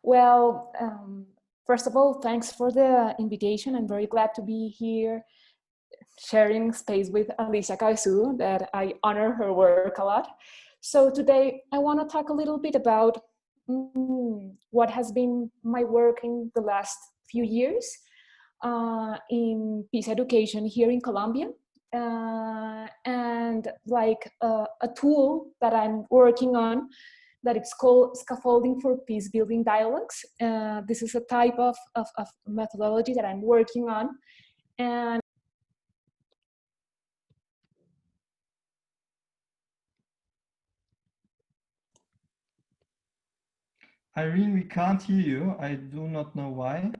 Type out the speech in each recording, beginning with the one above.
Well, first of all, thanks for the invitation. I'm very glad to be here sharing space with Alicia Caicedo, that I honor her work a lot. So today I want to talk a little bit about what has been my work in the last few years in peace education here in Colombia. And like a tool that I'm working on that it's called scaffolding for peace building dialogues. This is a type of methodology that I'm working on. And Irene, we can't hear you. I do not know why.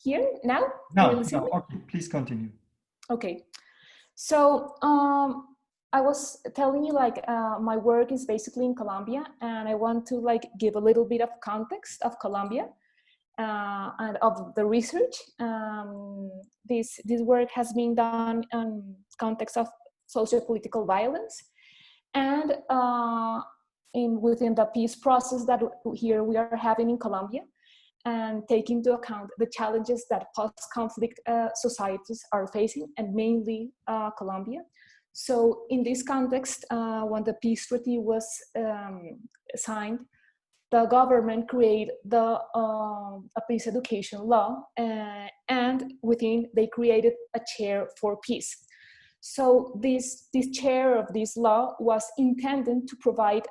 here now? No, okay, please continue. Okay. So I was telling you like my work is basically in Colombia, and I want to like give a little bit of context of Colombia and of the research. This work has been done in context of socio-political violence, and within the peace process that here we are having in Colombia, and take into account the challenges that post-conflict societies are facing, and mainly Colombia. So in this context, when the peace treaty was signed, the government created a peace education law, and within they created a chair for peace. So this chair of this law was intended to provide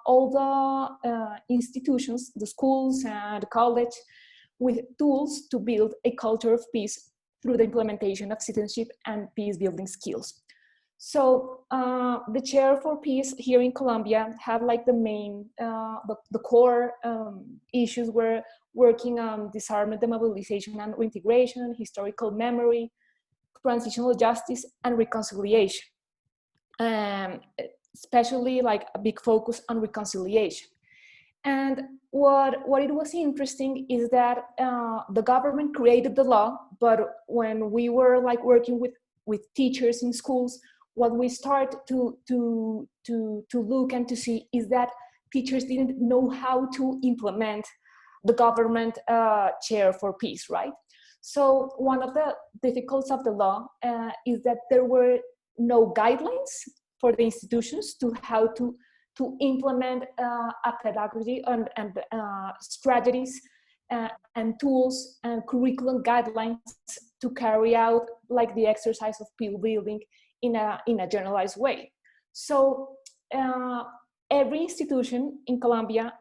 all the institutions, the schools and the college, with tools to build a culture of peace through the implementation of citizenship and peace building skills. So the chair for peace here in Colombia have like the main, the core issues were working on disarmament, demobilization and reintegration, historical memory, transitional justice and reconciliation, especially like a big focus on reconciliation. And what it was interesting is that the government created the law, but when we were like working with teachers in schools, what we start to look and to see is that teachers didn't know how to implement the government chair for peace, right? So one of the difficulties of the law is that there were no guidelines for the institutions to how to implement a pedagogy and strategies and tools and curriculum guidelines to carry out like the exercise of peace building in a generalized way. So every institution in Colombia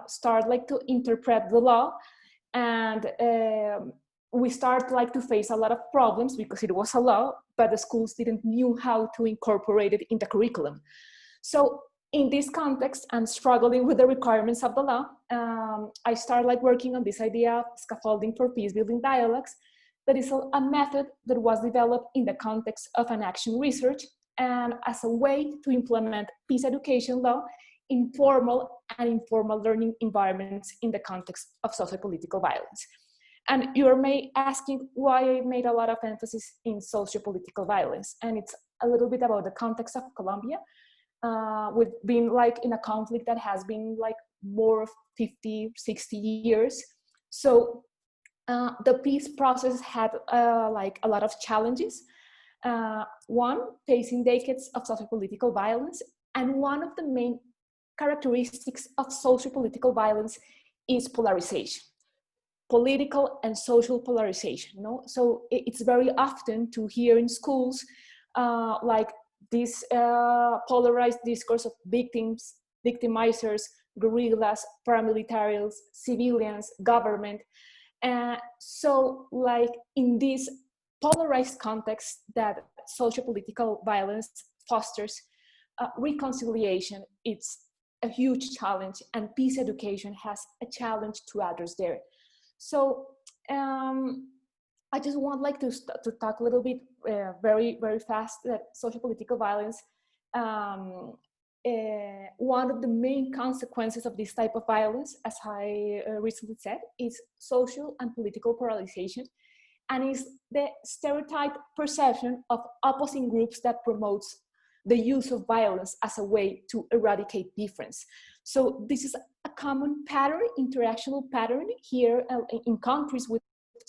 start like to interpret the law, and we start like to face a lot of problems because it was a law, but the schools didn't knew how to incorporate it in the curriculum. So in this context, and struggling with the requirements of the law, I started like working on this idea of scaffolding for peace building dialogues. That is a method that was developed in the context of an action research and as a way to implement peace education law in formal and informal learning environments in the context of socio-political violence. And you're asking why I made a lot of emphasis in socio-political violence. And it's a little bit about the context of Colombia. We've been like in a conflict that has been like more of 50, 60 years. So the peace process had like a lot of challenges. One, facing decades of socio-political violence. And one of the main characteristics of socio-political violence is polarization. Political and social polarization. No? So it's very often to hear in schools like this polarized discourse of victims, victimizers, guerrillas, paramilitaries, civilians, government. So like in this polarized context that socio-political violence fosters, reconciliation, it's a huge challenge, and peace education has a challenge to address there. So I just want like to talk a little bit very, very fast that socio-political violence, one of the main consequences of this type of violence, as I recently said, is social and political polarization, and is the stereotyped perception of opposing groups that promotes the use of violence as a way to eradicate difference. So this is a common pattern, interactional pattern here in countries with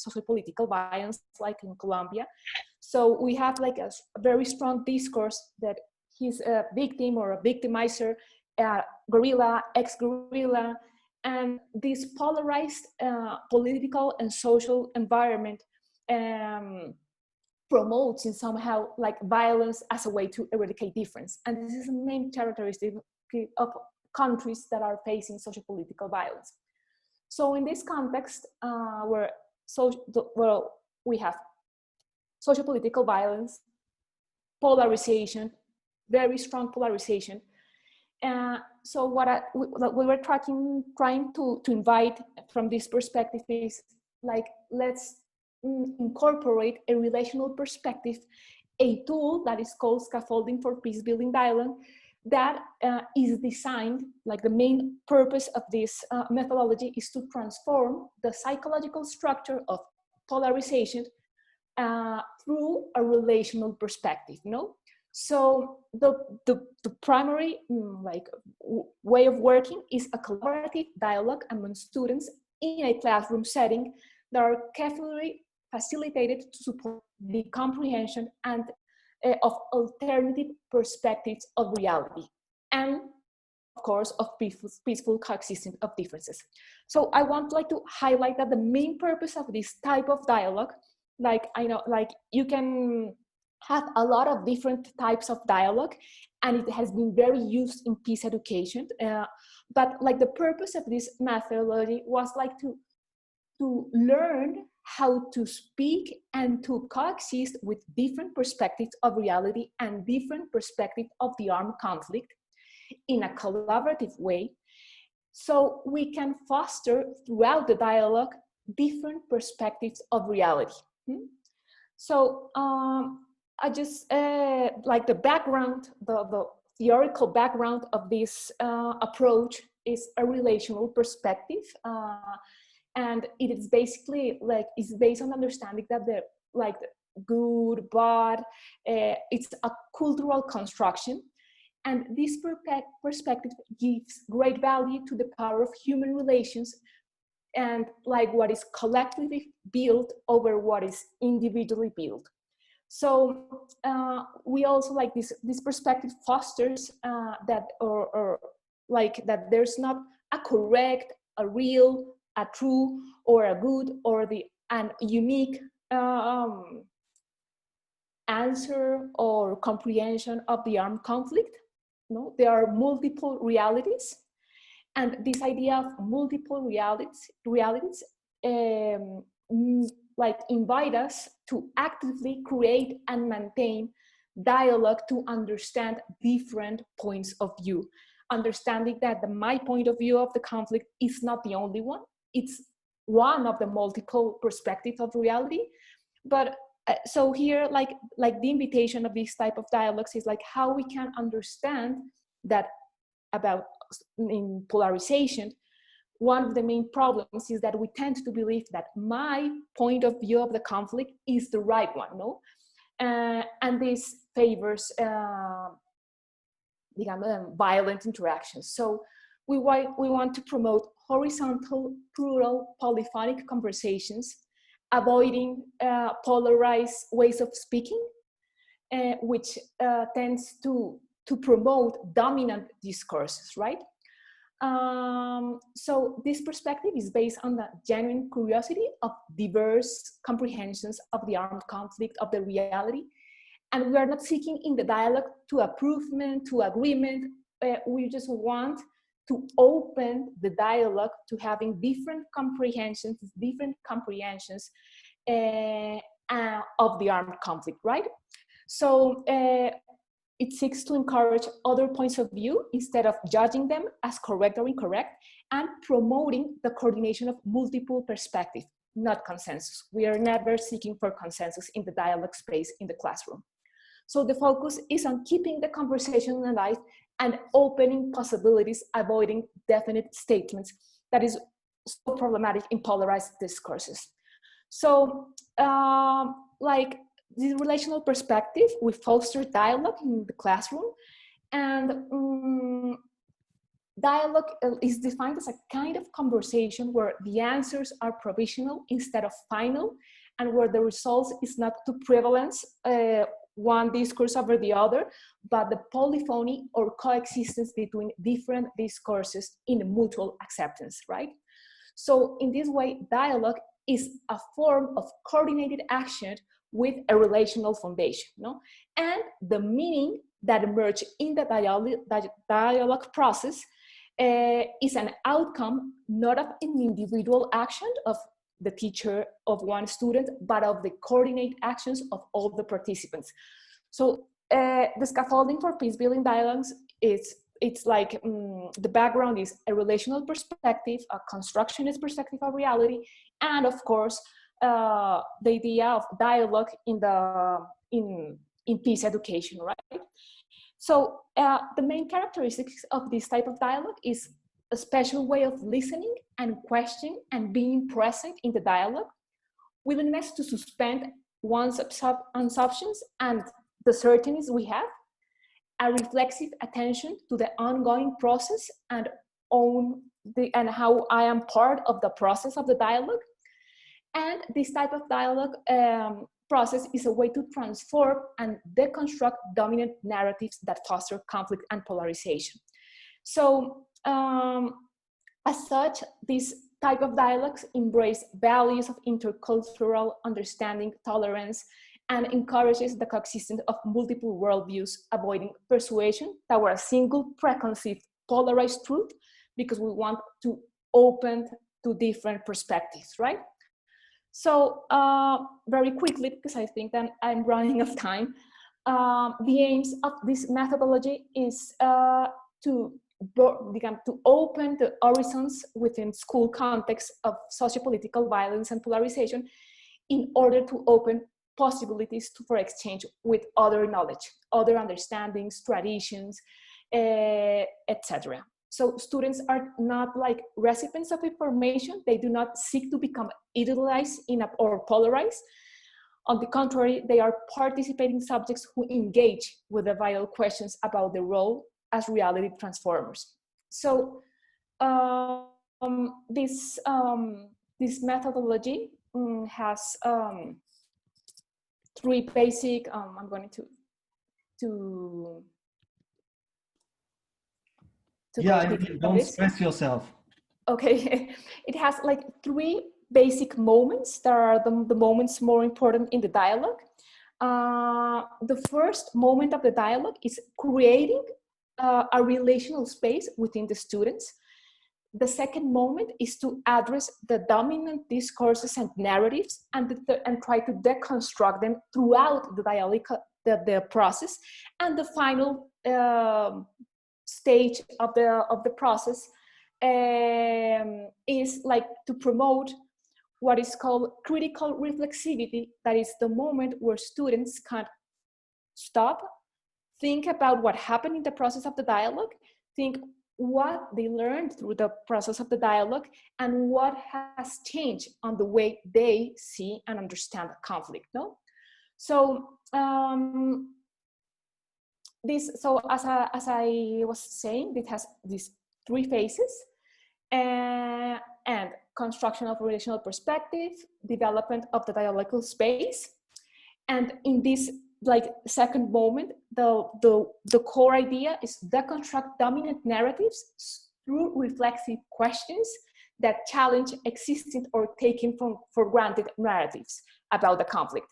sociopolitical violence, like in Colombia. So we have like a very strong discourse that he's a victim or a victimizer, guerrilla, ex-guerrilla, and this polarized political and social environment promotes in somehow like violence as a way to eradicate difference. And this is the main characteristic of countries that are facing sociopolitical violence. So in this context, well, we have sociopolitical violence, polarization, very strong polarization. So what we were trying to invite from this perspective is like, let's incorporate a relational perspective, a tool that is called scaffolding for peace building dialogue, that is designed, like the main purpose of this methodology is to transform the psychological structure of polarization through a relational perspective, So the primary way of working is a collaborative dialogue among students in a classroom setting that are carefully facilitated to support the comprehension and of alternative perspectives of reality, and of course of peaceful coexistence of differences. So I want to highlight that the main purpose of this type of dialogue, you can have a lot of different types of dialogue, and it has been very used in peace education, but the purpose of this methodology was to learn how to speak and to coexist with different perspectives of reality and different perspectives of the armed conflict in a collaborative way, so we can foster throughout the dialogue different perspectives of reality. So I just the background, the theoretical background of this approach is a relational perspective, and it is basically it's based on understanding that the good, bad, it's a cultural construction, and this perspective gives great value to the power of human relations and what is collectively built over what is individually built. So we also this perspective fosters that that there's not a correct, a real, a true, or a good, or an unique answer or comprehension of the armed conflict. No, there are multiple realities, and this idea of multiple realities invite us to actively create and maintain dialogue to understand different points of view, understanding that my point of view of the conflict is not the only one. It's one of the multiple perspectives of reality. But so here, the invitation of this type of dialogues is how we can understand that about in polarization. One of the main problems is that we tend to believe that my point of view of the conflict is the right one, and this favors violent interactions. So we want to promote horizontal, plural, polyphonic conversations, avoiding polarized ways of speaking, which tends to promote dominant discourses, right? So this perspective is based on the genuine curiosity of diverse comprehensions of the armed conflict, of the reality. And we are not seeking in the dialogue to improvement, to agreement. We just want to open the dialogue to having different comprehensions of the armed conflict, right? So it seeks to encourage other points of view instead of judging them as correct or incorrect, and promoting the coordination of multiple perspectives, not consensus. We are never seeking for consensus in the dialogue space in the classroom. So the focus is on keeping the conversation alive and opening possibilities, avoiding definite statements that is so problematic in polarized discourses. So this relational perspective, we foster dialogue in the classroom, and dialogue is defined as a kind of conversation where the answers are provisional instead of final, and where the results is not to prevalence one discourse over the other, but the polyphony or coexistence between different discourses in mutual acceptance, right? So in this way, dialogue is a form of coordinated action with a relational foundation, no? And the meaning that emerge in the dialogue process is an outcome not of an individual action of the teacher, of one student, but of the coordinated actions of all the participants. So the scaffolding for peace building dialogues it's like the background is a relational perspective, a constructionist perspective of reality, and of course the idea of dialogue in peace education, right? So the main characteristics of this type of dialogue is a special way of listening and questioning and being present in the dialogue, willingness to suspend one's assumptions and the certainties we have, a reflexive attention to the ongoing process and how I am part of the process of the dialogue. And this type of dialogue process is a way to transform and deconstruct dominant narratives that foster conflict and polarization. So as such, this type of dialogues embrace values of intercultural understanding, tolerance, and encourages the coexistence of multiple worldviews, avoiding persuasion toward a single preconceived polarized truth, because we want to open to different perspectives, right? So very quickly, because I think that I'm running out of time, the aims of this methodology is to open the horizons within school context of sociopolitical violence and polarization in order to open possibilities for exchange with other knowledge, other understandings, traditions, etc. So students are not like recipients of information. They do not seek to become idealized or polarized. On the contrary, they are participating subjects who engage with the vital questions about their role as reality transformers. So this methodology has three basic, I'm going to yeah, Irene, don't stress yourself. Okay, it has like three basic moments that are the moments more important in the dialogue. The first moment of the dialogue is creating a relational space within the students. The second moment is to address the dominant discourses and narratives and try to deconstruct them throughout the dialogue, the process. And the final stage of the process is like to promote what is called critical reflexivity. That is the moment where students can stop, think about what happened in the process of the dialogue, think what they learned through the process of the dialogue, and what has changed on the way they see and understand conflict. No, so as I was saying, it has these three phases, and construction of relational perspective, development of the dialogical space, and in this like second moment, the core idea is deconstruct dominant narratives through reflexive questions that challenge existing or taken for granted narratives about the conflict.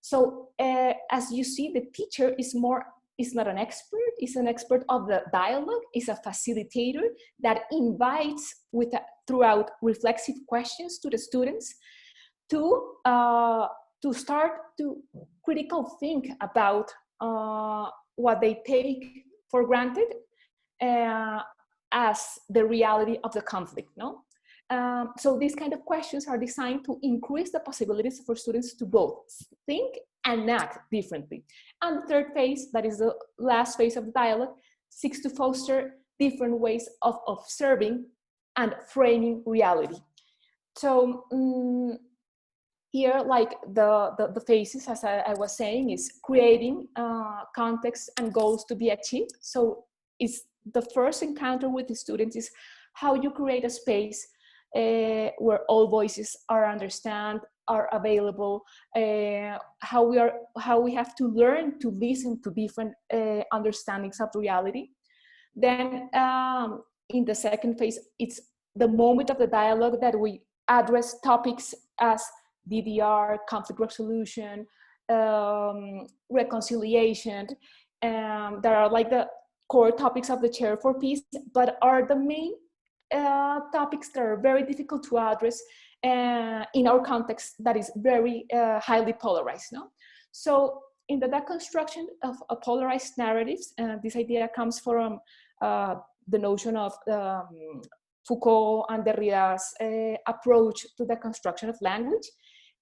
So as you see, the teacher is not an expert, is an expert of the dialogue, is a facilitator that invites throughout reflexive questions to the students to start to critical think about what they take for granted as the reality of the conflict, no? So these kind of questions are designed to increase the possibilities for students to both think and act differently. And the third phase, that is the last phase of the dialogue, seeks to foster different ways of observing and framing reality. So here, like the phases, as I was saying, is creating context and goals to be achieved. So it's the first encounter with the students is how you create a space where all voices are understand, are available, how we have to learn to listen to different understandings of reality. Then in the second phase, it's the moment of the dialogue that we address topics as DDR, conflict resolution, reconciliation, that are like the core topics of the chair for peace, but are the main topics that are very difficult to address in our context that is very highly polarized. No? So in the deconstruction of polarized narratives, this idea comes from the notion of Foucault and Derrida's approach to the construction of language,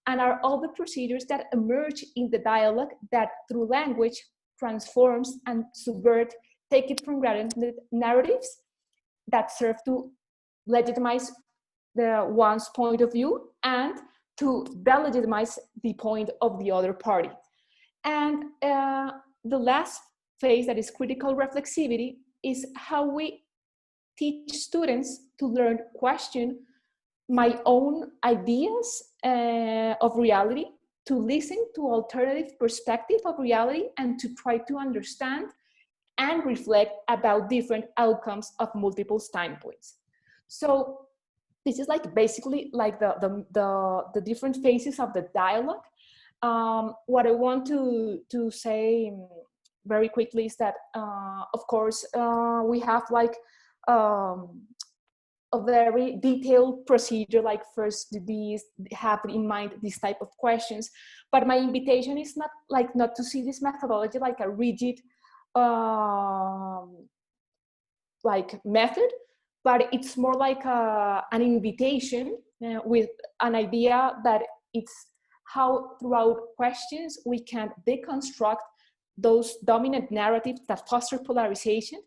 and are all the procedures that emerge in the dialogue that through language transforms and subvert, take it from granted narratives that serve to legitimize the one's point of view and to delegitimize the point of the other party. And the last phase, that is critical reflexivity, is how we teach students to learn question my own ideas of reality, to listen to alternative perspective of reality, and to try to understand and reflect about different outcomes of multiple standpoints. So this is like basically like the different phases of the dialogue. What I want to say very quickly is that, of course, we have like a very detailed procedure, like first these have in mind this type of questions, but my invitation is not to see this methodology like a rigid like method, but it's more like an invitation with an idea that it's how throughout questions we can deconstruct those dominant narratives that foster polarization,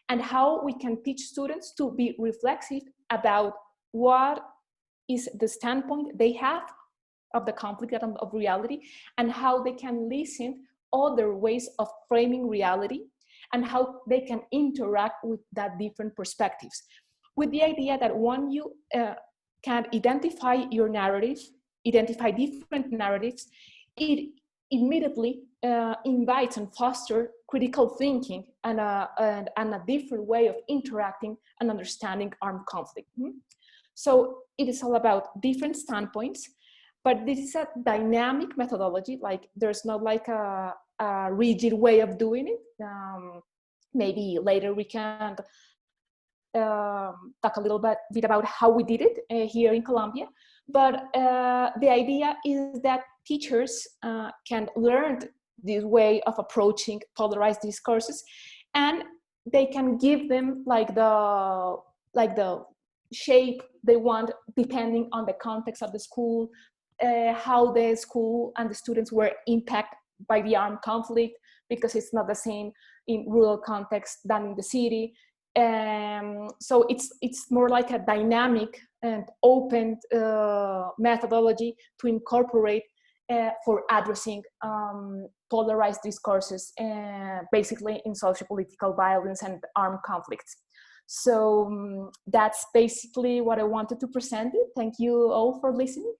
and how we can teach students to be reflexive about what is the standpoint they have of the conflict of reality, and how they can listen other ways of framing reality, and how they can interact with that different perspectives, with the idea that when you can identify your narrative, identify different narratives, it immediately invites and fosters critical thinking and a different way of interacting and understanding armed conflict. So it is all about different standpoints, but this is a dynamic methodology. Like there's not like a rigid way of doing it. Maybe later we can talk a little bit about how we did it here in Colombia. But the idea is that teachers can learn this way of approaching polarized discourses, and they can give them like the shape they want depending on the context of the school, how the school and the students were impacted by the armed conflict, because it's not the same in rural context than in the city. So it's more like a dynamic and open methodology to incorporate for addressing polarized discourses, basically in socio-political violence and armed conflicts. So that's basically what I wanted to present. Thank you all for listening.